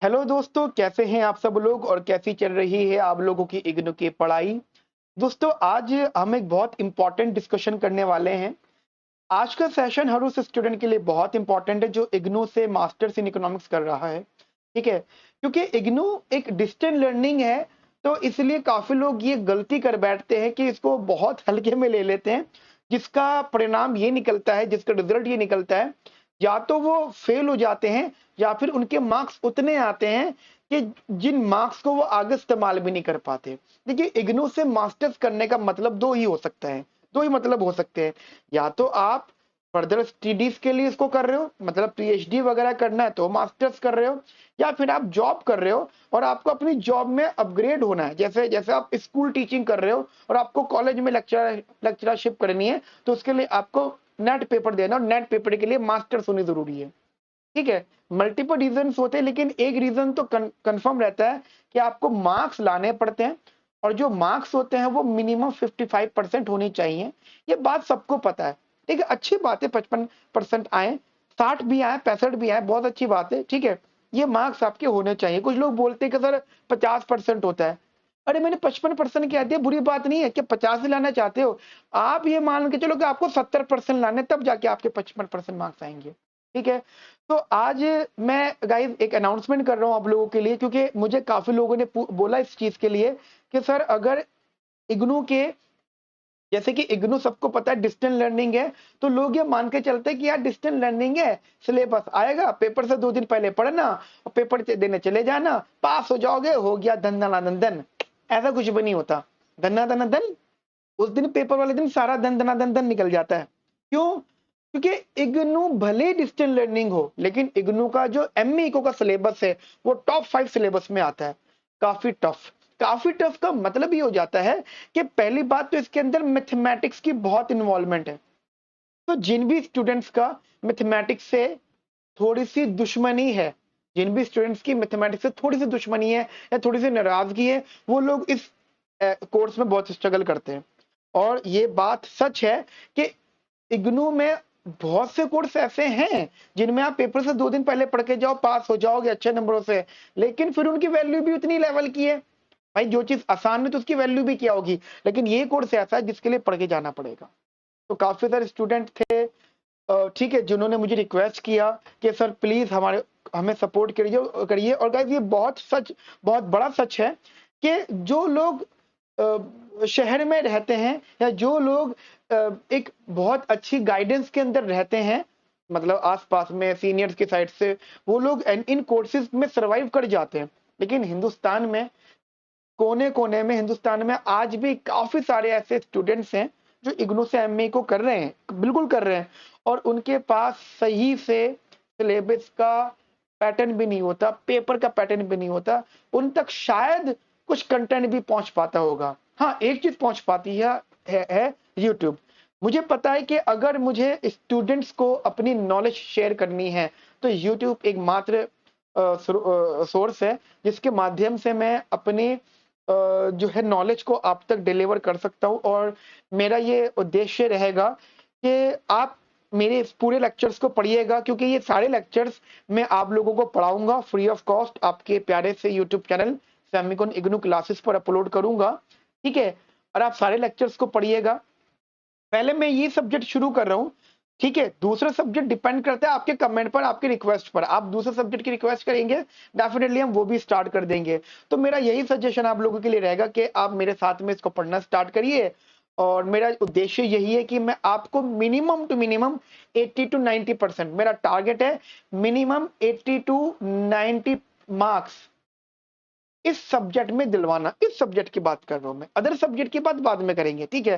Hello दोस्तों, कैसे हैं आप सब लोग और कैसी चल रही है आप लोगों की इग्नू की पढ़ाई। दोस्तों, आज हम एक बहुत इंपॉर्टेंट डिस्कशन करने वाले हैं। आज का सेशन हर उस स्टूडेंट के लिए बहुत इंपॉर्टेंट है जो इग्नू से मास्टर्स इन इकोनॉमिक्स कर रहा है। ठीक है, क्योंकि इग्नू एक डिस्टेंस लर्निंग है, तो इसलिए काफी लोग ये गलती कर बैठते हैं कि इसको बहुत हल्के में ले लेते हैं, जिसका परिणाम ये निकलता है, जिसका रिजल्ट ये निकलता है, या तो वो फेल हो जाते हैं या फिर उनके मार्क्स उतने आते हैं कि जिन मार्क्स को वो आगे इस्तेमाल भी नहीं कर पाते। देखिए, इग्नू से मास्टर्स करने का मतलब दो ही हो सकता है, दो ही मतलब हो सकते हैं। या तो आप फर्दर स्टडीज के लिए इसको कर रहे हो, मतलब पीएचडी वगैरह करना है तो मास्टर्स कर रहे हो, या फिर आप जॉब कर रहे हो और आपको अपनी जॉब में अपग्रेड होना है। जैसे जैसे आप स्कूल टीचिंग कर रहे हो और आपको कॉलेज में लेक्चरशिप करनी है, तो उसके लिए आपको नेट पेपर देना, और नेट पेपर के लिए मास्टर्स होनी जरूरी है। ठीक है, मल्टीपल रीजन होते हैं, लेकिन एक रीजन तो कंफर्म रहता है कि आपको मार्क्स लाने पड़ते हैं, और जो मार्क्स होते हैं वो मिनिमम 55% होनी चाहिए। ये बात सबको पता है। ठीक है, अच्छी बात है 55% आए, 60 भी आए, 65 भी आए, बहुत अच्छी बात है। ठीक है, ये मार्क्स आपके होने चाहिए। कुछ लोग बोलते हैं कि सर 50% होता है। अरे, मैंने 55% कह दिया, बुरी बात नहीं है कि 50 ही लाना चाहते हो। आप ये मान के चलो कि आपको 70% लाने, तब जाके आपके 55% मार्क्स आएंगे। ठीक है, तो आज मैं गाइस एक अनाउंसमेंट कर रहा हूं आप लोगों के लिए, क्योंकि मुझे काफी लोगों ने बोला इस चीज के लिए कि सर, अगर इग्नू के, जैसे कि इग्नू सबको पता है डिस्टेंस लर्निंग है, तो लोग ये मान के चलते हैं कि यार डिस्टेंस लर्निंग है, सिलेबस आएगा, पेपर से 2 दिन पहले पढ़ना और पेपर देने चले जाना, पास हो जाओगे, हो गया धन धना धन धन। ऐसा कुछ भी नहीं होता। धन्ना धना धन, उस दिन पेपर वाले दिन सारा धन धना धन धन निकल जाता है। क्यों? क्योंकि इग्नू भले डिस्टेंस लर्निंग हो, लेकिन इग्नू का जो एमईको का सिलेबस है वो टॉप 5 सिलेबस में आता है। काफी टफ। काफी टफ का मतलब ये हो जाता है कि पहली बात तो इसके अंदर मैथमेटिक्स की बहुत इन्वॉल्वमेंट है। तो जिन भी स्टूडेंट्स का मैथमेटिक्स से थोड़ी सी दुश्मनी है, जिन भी स्टूडेंट्स की मैथमेटिक्स से थोड़ी सी दुश्मनी है या थोड़ी सी नाराजगी है, वो लोग इस कोर्स में बहुत स्ट्रगल करते हैं। और ये बात सच है कि इग्नू में बहुत से कोर्स ऐसे हैं जिनमें आप पेपर से 2 दिन पहले पढ़ के जाओ, पास हो जाओगे अच्छे नंबरों से, लेकिन फिर उनकी वैल्यू भी उतनी लेवल की है। भाई, जो चीज आसान है तो उसकी वैल्यू भी क्या होगी, लेकिन ये कोर्स ऐसा है जिसके लिए पढ़ के जाना पड़ेगा। तो काफी सारे स्टूडेंट थे, ठीक है, जिन्होंने मुझे रिक्वेस्ट किया कि सर प्लीज हमारे हमें सपोर्ट करिए करिए। और गाइस, ये बहुत सच, बहुत बड़ा सच है कि जो लोग शहर में रहते हैं, या जो लोग एक बहुत अच्छी गाइडेंस के अंदर रहते हैं, मतलब आसपास में सीनियर्स की साइड से, वो लोग इन कोर्सेज में सरवाइव कर जाते हैं। लेकिन हिंदुस्तान में कोने कोने में, हिंदुस्तान में आज भी काफी सारे ऐसे स्टूडेंट्स हैं जो इग्नू से एमए को कर रहे हैं, बिल्कुल कर रहे हैं, और उनके पास सही से सिलेबस का पैटर्न भी नहीं होता, पेपर का पैटर्न भी नहीं होता। उन तक शायद कुछ कंटेंट भी पहुंच पाता होगा। हाँ, एक चीज पहुंच पाती है यूट्यूब। मुझे पता है कि अगर मुझे स्टूडेंट्स को अपनी नॉलेज शेयर करनी है, तो यूट्यूब एकमात्र सोर्स है जिसके माध्यम से मैं अपनी जो है नॉलेज को आप तक डिलीवर कर सकता हूँ। और मेरा ये उद्देश्य रहेगा कि आप मेरे इस पूरे लेक्चर्स को पढ़िएगा, क्योंकि ये सारे लेक्चर्स मैं आप लोगों को पढ़ाऊंगा फ्री ऑफ कॉस्ट, आपके प्यारे से YouTube channel Semicon IGNOU classes पर अपलोड करूंगा। ठीक है, और आप सारे लेक्चर्स को पढ़िएगा। पहले मैं ये सब्जेक्ट शुरू कर रहा हूँ। ठीक है, दूसरा सब्जेक्ट डिपेंड करता है आपके कमेंट पर, आपके रिक्वेस्ट पर। आप दूसरे सब्जेक्ट की रिक्वेस्ट करेंगे, डेफिनेटली हम वो भी स्टार्ट कर देंगे। तो मेरा यही सजेशन आप लोगों के लिए रहेगा कि आप मेरे साथ में इसको पढ़ना स्टार्ट करिए। और मेरा उद्देश्य यही है कि मैं आपको मिनिमम टू मिनिमम 80 टू 90% मेरा टारगेट है, मिनिमम 80 टू 90 मार्क्स इस सब्जेक्ट में दिलवाना। इस सब्जेक्ट की बात कर रहा हूं मैं, अदर सब्जेक्ट की बात बाद में करेंगे। ठीक है,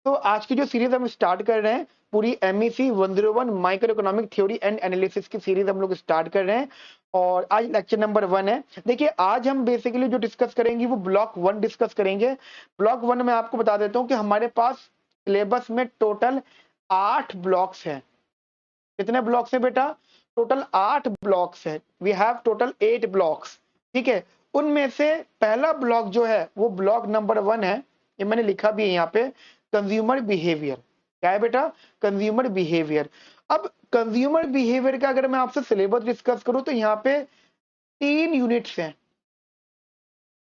तो आज की जो सीरीज हम स्टार्ट कर रहे हैं, पूरी MEC 101 micro economic theory and analysis की सीरीज हम लोग स्टार्ट कर रहे हैं, और आज लेक्चर नंबर 1 है। देखिए, आज हम बेसिकली जो डिस्कस करेंगे वो ब्लॉक 1 डिस्कस करेंगे। ब्लॉक 1 में आपको बता देता हूं कि हमारे पास सिलेबस में टोटल 8 ब्लॉक्स हैं। कितने ब्लॉक्स हैं बेटा? टोटल 8 ब्लॉक्स है। We have total 8 blocks. ठीक है, उनमें से पहला ब्लॉक जो है वो ब्लॉक नंबर 1 है। ये मैंने लिखा भी है यहाँ पे, कंज्यूमर बिहेवियर। क्या है बेटा? Consumer behaviour. अब कंज्यूमर बिहेवियर का अगर मैं आपसे सिलेबस डिस्कस करूं, तो यहाँ पे 3 यूनिट्स हैं।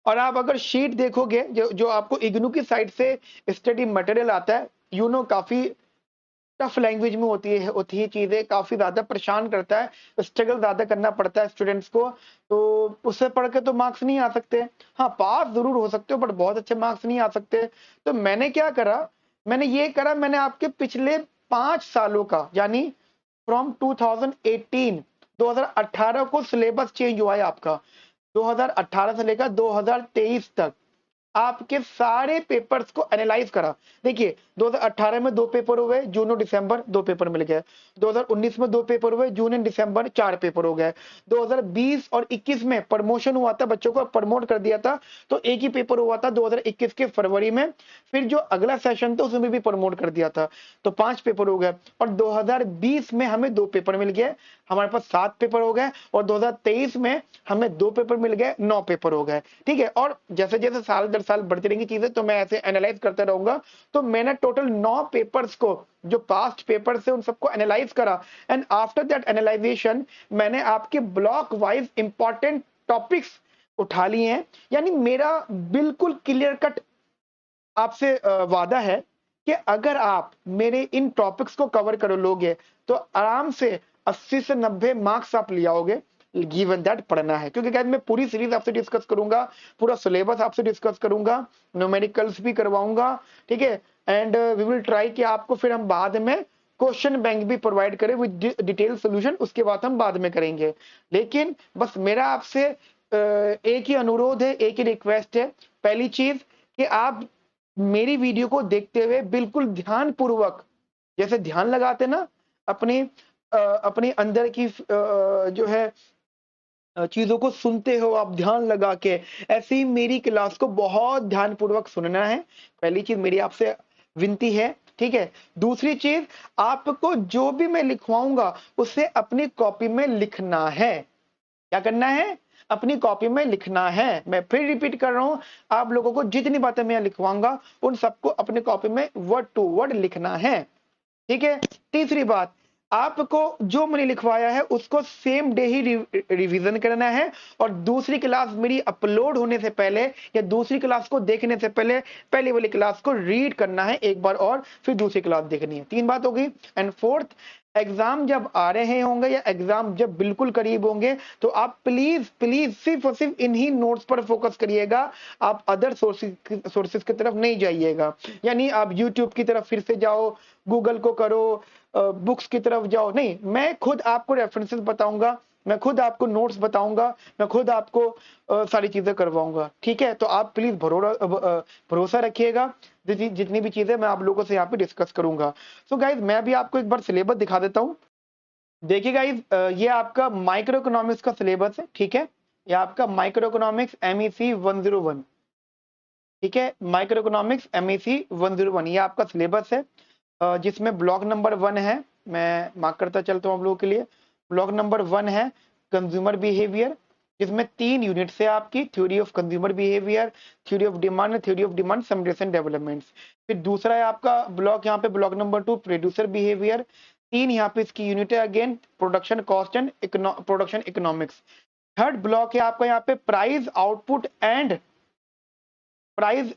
और आप अगर शीट देखोगे जो जो आपको इग्नू की साइड से स्टडी मटेरियल आता है, काफी टफ लैंग्वेज में होती है चीजें, काफी ज्यादा परेशान करता है, स्ट्रगल ज्यादा करना पड़ता है स्टूडेंट्स को। तो उससे पढ़ के तो मार्क्स नहीं आ सकते। हाँ, पास जरूर हो सकते हो बट बहुत अच्छे मार्क्स नहीं आ सकते। तो मैंने क्या करा, मैंने आपके पिछले 5 सालों का, यानी फ्रॉम 2018 2018 को सिलेबस चेंज हुआ है आपका। 2018 से लेकर 2023 तक आपके सारे पेपर्स को एनालाइज करा। देखिए 2018 में 2 पेपर हुए, जून और दिसंबर 2 पेपर मिल गए। 2019 में 2 पेपर हुए, जून एंड दिसंबर 4 पेपर हो गए। 2020 और 21 में प्रमोशन हुआ था, बच्चों को प्रमोट कर दिया था, तो एक ही पेपर हुआ था 2021 के फरवरी में। फिर जो अगला सेशन था उसमें भी प्रमोट कर दिया था, तो 5 पेपर हो गए। और 2020 में हमें 2 पेपर मिल गए, हमारे पास 7 पेपर हो गए। और 2023 में हमें 2 पेपर मिल गए, 9 पेपर हो गए। ठीक है, और जैसे जैसे साल दर साल बढ़ती रहेंगी चीजें, तो मैं ऐसे एनालाइज करता रहूंगा। तो मैंने टोटल 9 पेपर्स को, जो पास्ट पेपर से, उन सबको एनालाइज करा। एंड आफ्टर दैट एनालाइजेशन मैंने आपके ब्लॉक वाइज इंपॉर्टेंट टॉपिक्स उठा लिए हैं। यानी मेरा बिल्कुल क्लियर कट आपसे वादा है कि अगर आप मेरे इन टॉपिक्स को कवर कर लोगे तो आराम से 80 से 90 मार्क्स आप ले आओगे। गिवन दैट पढ़ना है, क्योंकि गाइस मैं पूरी सीरीज आपसे डिस्कस करूंगा, पूरा सिलेबस आपसे डिस्कस करूंगा, न्यूमेरिकल्स भी करवाऊंगा। ठीक है, एंड वी विल ट्राई कि आपको फिर हम बाद में क्वेश्चन बैंक भी प्रोवाइड करें विद डिटेल सोल्यूशन, उसके बाद हम बाद में करेंगे। लेकिन बस मेरा आपसे एक ही अनुरोध है, एक ही रिक्वेस्ट है। पहली चीज कि आप मेरी वीडियो को देखते हुए बिल्कुल ध्यान पूर्वक, जैसे ध्यान लगाते ना अपनी अपनी अंदर की जो है चीजों को सुनते हो आप ध्यान लगा के, ऐसे ही मेरी क्लास को बहुत ध्यान पूर्वक सुनना है। पहली चीज मेरी आपसे विनती है। ठीक है, दूसरी चीज, आपको जो भी मैं लिखवाऊंगा उसे अपनी कॉपी में लिखना है। क्या करना है? अपनी कॉपी में लिखना है। मैं फिर रिपीट कर रहा हूं, आप लोगों को जितनी बातें मैं लिखवाऊंगा उन सबको अपनी कॉपी में वर्ड टू वर्ड लिखना है। ठीक है, तीसरी बात, आपको जो मैंने लिखवाया है उसको सेम डे ही रिवीजन करना है। और दूसरी क्लास मेरी अपलोड होने से पहले या दूसरी क्लास को देखने से पहले पहले वाली क्लास को रीड करना है एक बार, और फिर दूसरी क्लास देखनी है। 3 बात होगी। एंड फोर्थ, एग्जाम जब आ रहे होंगे या एग्जाम जब बिल्कुल करीब होंगे तो आप प्लीज प्लीज सिर्फ और सिर्फ इन्हीं नोट्स पर फोकस करिएगा। आप अदर सोर्सेज की तरफ नहीं जाइएगा। यानी आप यूट्यूब की तरफ फिर से जाओ, गूगल को करो, बुक्स की तरफ जाओ, नहीं, मैं खुद आपको रेफरेंसेस बताऊंगा, मैं खुद आपको नोट्स बताऊंगा, मैं खुद आपको सारी चीजें करवाऊंगा। ठीक है, तो आप प्लीज भरोसा रखिएगा। जितनी भी चीजें मैं आप लोगों से यहाँ पे डिस्कस करूंगा। सो गाइज, मैं अभी आपको एक बार सिलेबस दिखा देता हूँ। देखिए गाइज, ये आपका माइक्रो इकोनॉमिक्स का सिलेबस है। ठीक है, ये आपका माइक्रो इकोनॉमिक्स MEC 101। ठीक है, माइक्रो इकोनॉमिक्स MEC 101 ये आपका सिलेबस है, जिसमें ब्लॉक नंबर 1 है। मैं मार्क करता चलता हूँ आप लोगों के लिए। ब्लॉक नंबर 1 है कंज्यूमर बिहेवियर, जिसमें 3 यूनिट्स है आपकी, theory of consumer behaviour, theory of demand some recent developments. फिर दूसरा है आपका ब्लॉक, यहाँ पे ब्लॉक नंबर 2 प्रोड्यूसर बिहेवियर। 3 यहाँ पे इसकी यूनिट है, again production cost and production economics. Third block है आपका यहाँ पे प्राइस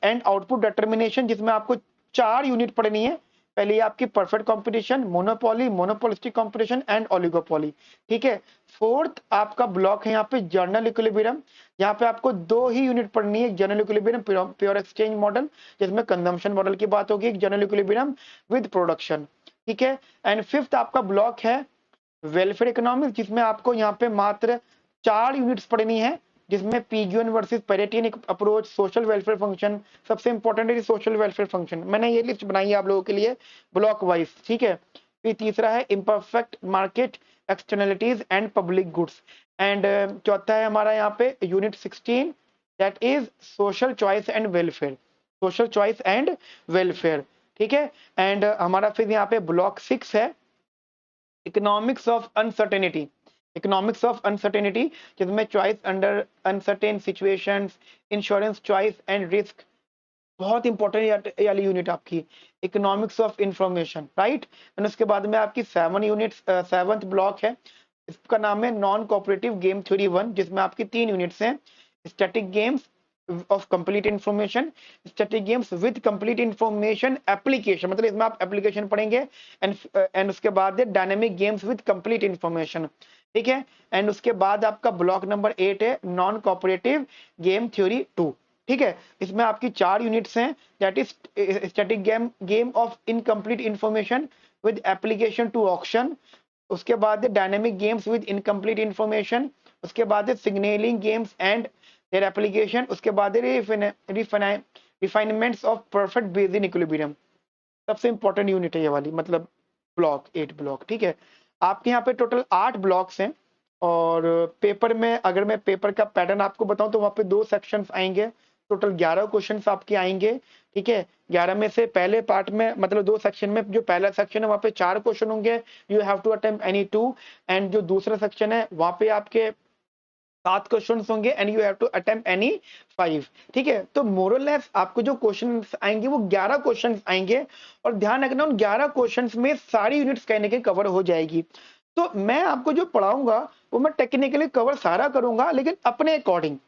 एंड आउटपुट डिटर्मिनेशन, जिसमें आपको 4 यूनिट पढ़नी है। पहले आपकी perfect competition, monopoly, monopolistic competition and oligopoly. ठीक है, फोर्थ आपका ब्लॉक है यहाँ पे जर्नल इक्विलिब्रियम। यहाँ पे आपको 2 ही यूनिट पढ़नी है, journal equilibrium pure exchange model, जिसमें कंजम्पशन मॉडल की बात होगी, जर्नल इक्विलिब्रियम विद प्रोडक्शन। ठीक है, एंड फिफ्थ आपका ब्लॉक है वेलफेयर इकोनॉमिक्स, जिसमें आपको यहाँ पे मात्र 4 यूनिट्स पढ़नी है, जिसमें Pigouvian versus Paretian approach, social welfare function, सबसे इंपॉर्टेंट है सोशल वेलफेयर फंक्शन। मैंने ये लिस्ट बनाई है आप लोगों के लिए ब्लॉक वाइज। ठीक है, फिर तीसरा है imperfect market externalities and public goods. And चौथा है हमारा यहाँ पे unit 16, that is social choice and welfare, social choice and welfare. ठीक है, एंड हमारा फिर यहाँ पे ब्लॉक 6 है economics of uncertainty, economics of uncertainty, जिसमें choice under uncertain situations, insurance choice and risk. बहुत इंपॉर्टेंट वाली यूनिट आपकी economics of information, right. And उसके बाद में आपकी 7 यूनिट्स, 7th ब्लॉक है इसका नाम है नॉन कोऑपरेटिव गेम थ्योरी 1, जिसमें आपकी 3 यूनिट्स हैं। Static games of complete information, static games with complete information application, मतलब इसमें आप एप्लीकेशन पढ़ेंगे, एंड उसके बाद है dynamic games with complete information, ठीक है। एंड उसके बाद आपका ब्लॉक नंबर 8 है नॉन कोऑपरेटिव गेम थ्योरी 2, ठीक है। इसमें आपकी 4 यूनिट्स हैं, that is static game of incomplete information with application to auction, उसके बाद dynamic games with incomplete information, उसके बाद signalling games and their application, उसके बाद refinements of perfect basic equilibrium. सबसे इंपॉर्टेंट यूनिट है ये वाली, मतलब ब्लॉक 8 ब्लॉक, ठीक है। आपके यहाँ पे टोटल 8 ब्लॉक्स हैं, और पेपर में अगर मैं पेपर का पैटर्न आपको बताऊं तो वहां पे 2 सेक्शंस आएंगे, टोटल 11 क्वेश्चंस आपके आएंगे, ठीक है। 11 में से पहले पार्ट में, मतलब 2 सेक्शन में, जो पहला सेक्शन है वहां पे 4 क्वेश्चन होंगे, you have to attempt any 2, and जो दूसरा सेक्शन है वहां पे आपके 7 क्वेश्चन होंगे and you have to attempt any 5, ठीक है। तो मोरलेस आपको जो क्वेश्चन आएंगे वो 11 क्वेश्चन आएंगे, और ध्यान रखना उन 11 क्वेश्चन में सारी यूनिट्स कहने के कवर हो जाएगी। तो मैं आपको जो पढ़ाऊंगा वो मैं टेक्निकली कवर सारा करूंगा, लेकिन अपने अकॉर्डिंग।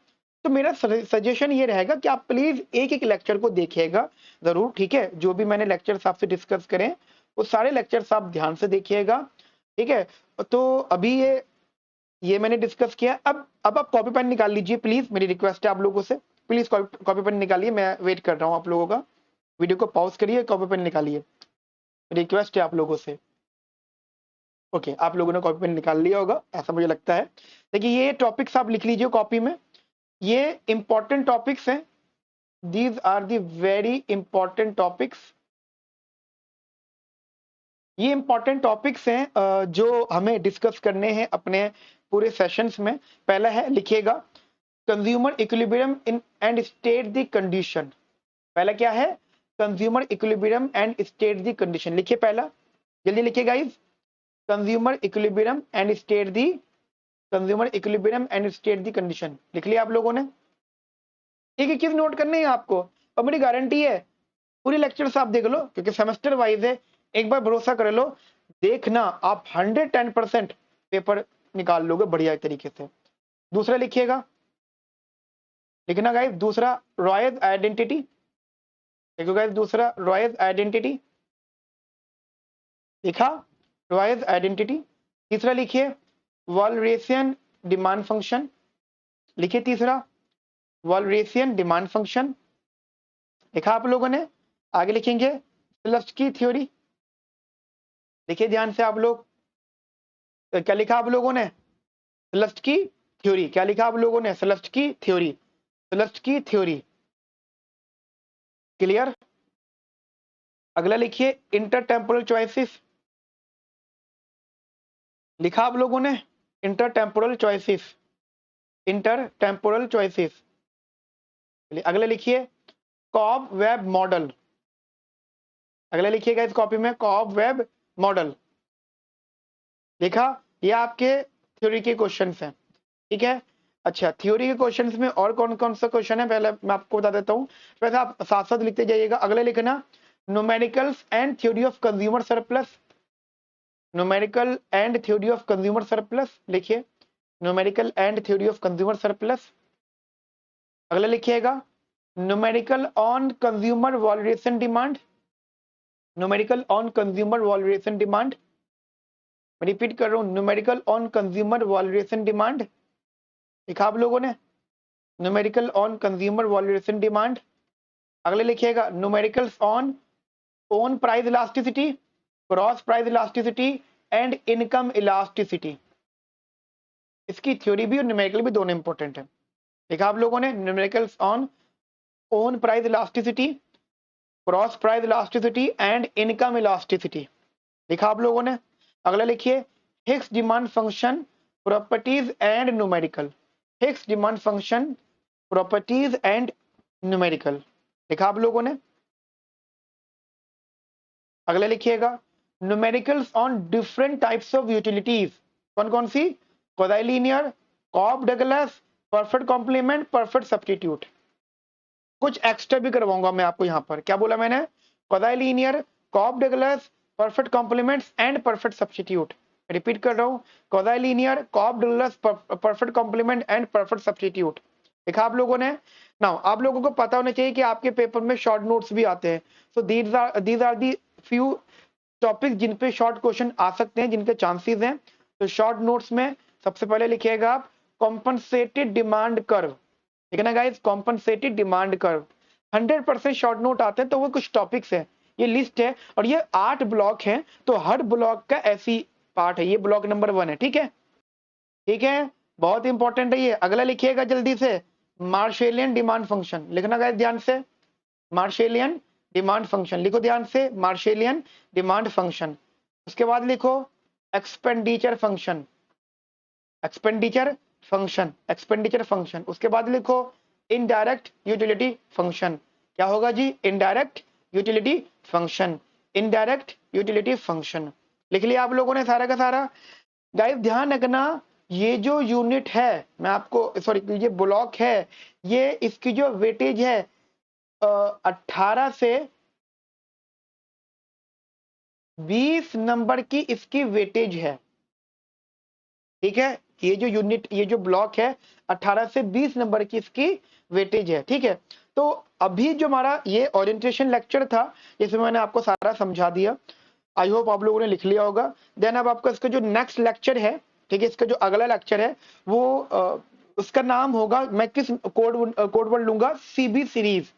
तो मेरा सजेशन ये रहेगा कि आप प्लीज एक एक लेक्चर को देखिएगा जरूर, ठीक है। जो भी मैंने लेक्चर्स आपसे डिस्कस करें वो सारे लेक्चर्स आप ध्यान से देखिएगा, ठीक है। तो अभी ये मैंने डिस्कस किया। अब आप कॉपी पेन निकाल लीजिए प्लीज, मेरी रिक्वेस्ट है आप लोगों से, प्लीज कॉपी पेन निकालिए, मैं वेट कर रहा हूँ आप लोगों का। वीडियो को पॉज करिए, कॉपी पेन निकालिए, रिक्वेस्ट है आप लोगों से। ओके, आप लोगों ने कॉपी पेन निकाल लिया होगा ऐसा मुझे लगता है। देखिए ये टॉपिक्स आप लिख लीजिए कॉपी में, ये इंपॉर्टेंट टॉपिक्स हैं, these are the very important topics. ये इंपॉर्टेंट टॉपिक्स हैं जो हमें डिस्कस करने हैं अपने पूरे सेशंस में। पहला है, लिखिएगा, consumer equilibrium in and state the condition. पहला क्या है? Consumer equilibrium and state the condition. लिखिए पहला, जल्दी लिखिए guys, consumer equilibrium and state the consumer equilibrium and state the condition. लिख लिया आप लोगों ने? एक एक चीज नोट करनी है आपको, और मेरी गारंटी है पूरी लेक्चर्स आप देख लो, क्योंकि सेमेस्टर वाइज है, एक बार भरोसा कर लो, देखना आप 110% पेपर निकाल लोगे बढ़िया तरीके से। दूसरा लिखिएगा, लिखना गाइस, दूसरा रॉयल आइडेंटिटी। देखो गाइस, दूसरा रॉयल आइडेंटिटी लिखा, रॉयल आइडेंटिटी। तीसरा लिखिए, वॉलरेशियन डिमांड फंक्शन। लिखिए तीसरा, वॉलरेशियन डिमांड फंक्शन। लिखा आप लोगों ने? आगे लिखेंगे, की थ्योरी। देखिए ध्यान से आप लोग, क्या लिखा आप लोगों ने? सेलेस्ट की थ्योरी। क्या लिखा आप लोगों ने? सेलेस्ट की थ्योरी, सेलेस्ट की थ्योरी। क्लियर? अगला लिखिए, इंटरटेम्पोरल चॉइसेस। लिखा आप लोगों ने? इंटरटेम्पोरल चॉइसेस, इंटरटेम्पोरल चॉइसेस। अगला लिखिए, कॉब वेब मॉडल। अगला लिखिएगा इस कॉपी में, कॉब वेब मॉडल। लिखा? ये आपके थ्योरी के क्वेश्चंस हैं, ठीक है। अच्छा, थ्योरी के क्वेश्चंस में और कौन कौन सा क्वेश्चन है पहले मैं आपको बता देता हूँ, वैसे आप साथ साथ लिखते जाइएगा। अगले लिखना, numericals and theory of consumer surplus. Numerical and theory of consumer surplus. लिखिए, numerical and theory of consumer surplus. अगला लिखिएगा, numerical on consumer valuation demand. Numerical on consumer valuation demand. Repeat कर रहा हूं, numerical on consumer valuation demand. लिखा आप लोगों ने? Numerical on consumer valuation demand. अगले लिखिएगा, numericals on own price elasticity, cross price elasticity and income elasticity. इसकी थ्योरी भी और न्यूमेरिकल भी दोनों इंपॉर्टेंट है। लिखा आप लोगों ने? Numericals on own price elasticity, cross price elasticity and income elasticity. लिखा आप लोगों ने? अगला लिखिए, Hicks demand function properties and numerical. Hicks demand function properties and numerical. लिखा आप लोगों ने? अगला लिखिएगा, numericals on different types of utilities. कौन कौन सी? Quasilinear, Cobb Douglas, perfect complement, perfect substitute. कुछ एक्स्ट्रा भी करवाऊंगा मैं आपको यहाँ पर। क्या बोला मैंने? Quasilinear, Cobb Douglas, perfect compliments and perfect substitute. Repeat कर रहा हूँ, quasi linear, Cobb Douglas, perfect complement and perfect substitute लिखा आप लोगों ने। नाउ आप लोगों को पता होना चाहिए कि आपके पेपर में शॉर्ट नोट्स भी आते हैं। So these are the few topic जिन पे शॉर्ट क्वेश्चन आ सकते हैं, जिनके चांसेस हैं। तो शॉर्ट नोट्स में सबसे पहले लिखिएगा आप कॉम्पनसेटेड डिमांड कर्व, ठीक है ना guys, compensated demand curve. 100% short note आते हैं, तो वो कुछ टॉपिक्स हैं, ये लिस्ट है और ये 8 ब्लॉक है, तो हर ब्लॉक का ऐसी पार्ट है। ये ब्लॉक नंबर 1 है, ठीक है, ठीक है, बहुत इंपॉर्टेंट है ये। अगला लिखिएगा जल्दी से, मार्शेलियन डिमांड फंक्शन लिखना गाइस ध्यान से, मार्शेलियन डिमांड फंक्शन लिखो ध्यान से, मार्शेलियन डिमांड फंक्शन। उसके बाद लिखो expenditure function, expenditure function, expenditure function. उसके बाद लिखो इनडायरेक्ट यूटिलिटी फंक्शन। क्या होगा जी, indirect utility function, indirect utility function. लिख लिया आप लोगों ने सारा का सारा। गाइस ध्यान रखना, ये जो यूनिट है, मैं आपको सॉरी ये ब्लॉक है, ये इसकी जो वेटेज है 18 से 20 नंबर की इसकी वेटेज है, ठीक है। ये जो यूनिट, ये जो ब्लॉक है 18 से 20 नंबर की इसकी वेटेज है, ठीक है। तो अभी जो हमारा ये ओरिएंटेशन लेक्चर था, इसमें मैंने आपको सारा समझा दिया। आई होप आप लोगों ने लिख लिया होगा। देन अब आपका इसका जो नेक्स्ट लेक्चर है, ठीक है, इसका जो अगला लेक्चर है वो उसका नाम होगा, मैं किस कोड वर्ड लूंगा, CB series,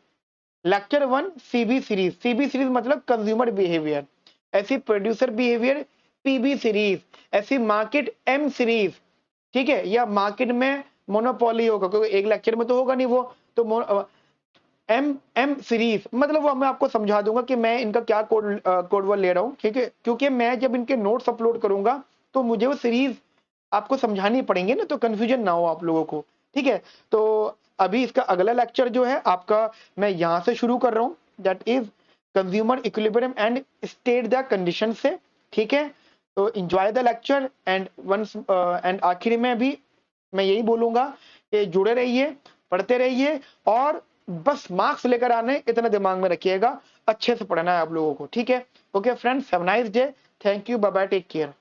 lecture 1 CB series. CB series मतलब कंज्यूमर बिहेवियर, ऐसी प्रोड्यूसर बिहेवियर पीबी सीरीज, ऐसी मार्केट एम सीरीज, ठीक है, या मार्केट में मोनोपोली होगा, क्योंकि एक लेक्चर में तो होगा नहीं वो, तो एम एम सीरीज मतलब वो मैं आपको समझा दूंगा कि मैं इनका क्या कोड वर्ड ले रहा हूँ, ठीक है, क्योंकि मैं जब इनके नोट्स अपलोड करूंगा तो मुझे वो सीरीज आपको समझानी पड़ेंगे ना, तो कंफ्यूजन ना हो आप लोगों को, ठीक है। तो अभी इसका अगला लेक्चर जो है आपका, मैं यहां से शुरू कर रहा हूं, that is consumer equilibrium and state the condition से, ठीक है। तो enjoy the lecture and once and आखिर में भी मैं यही बोलूंगा कि जुड़े रहिए, पढ़ते रहिए और बस मार्क्स लेकर आने इतना दिमाग में रखिएगा, अच्छे से पढ़ना है आप लोगों को, ठीक है। Okay friends, have nice day, thank you, bye bye, take care.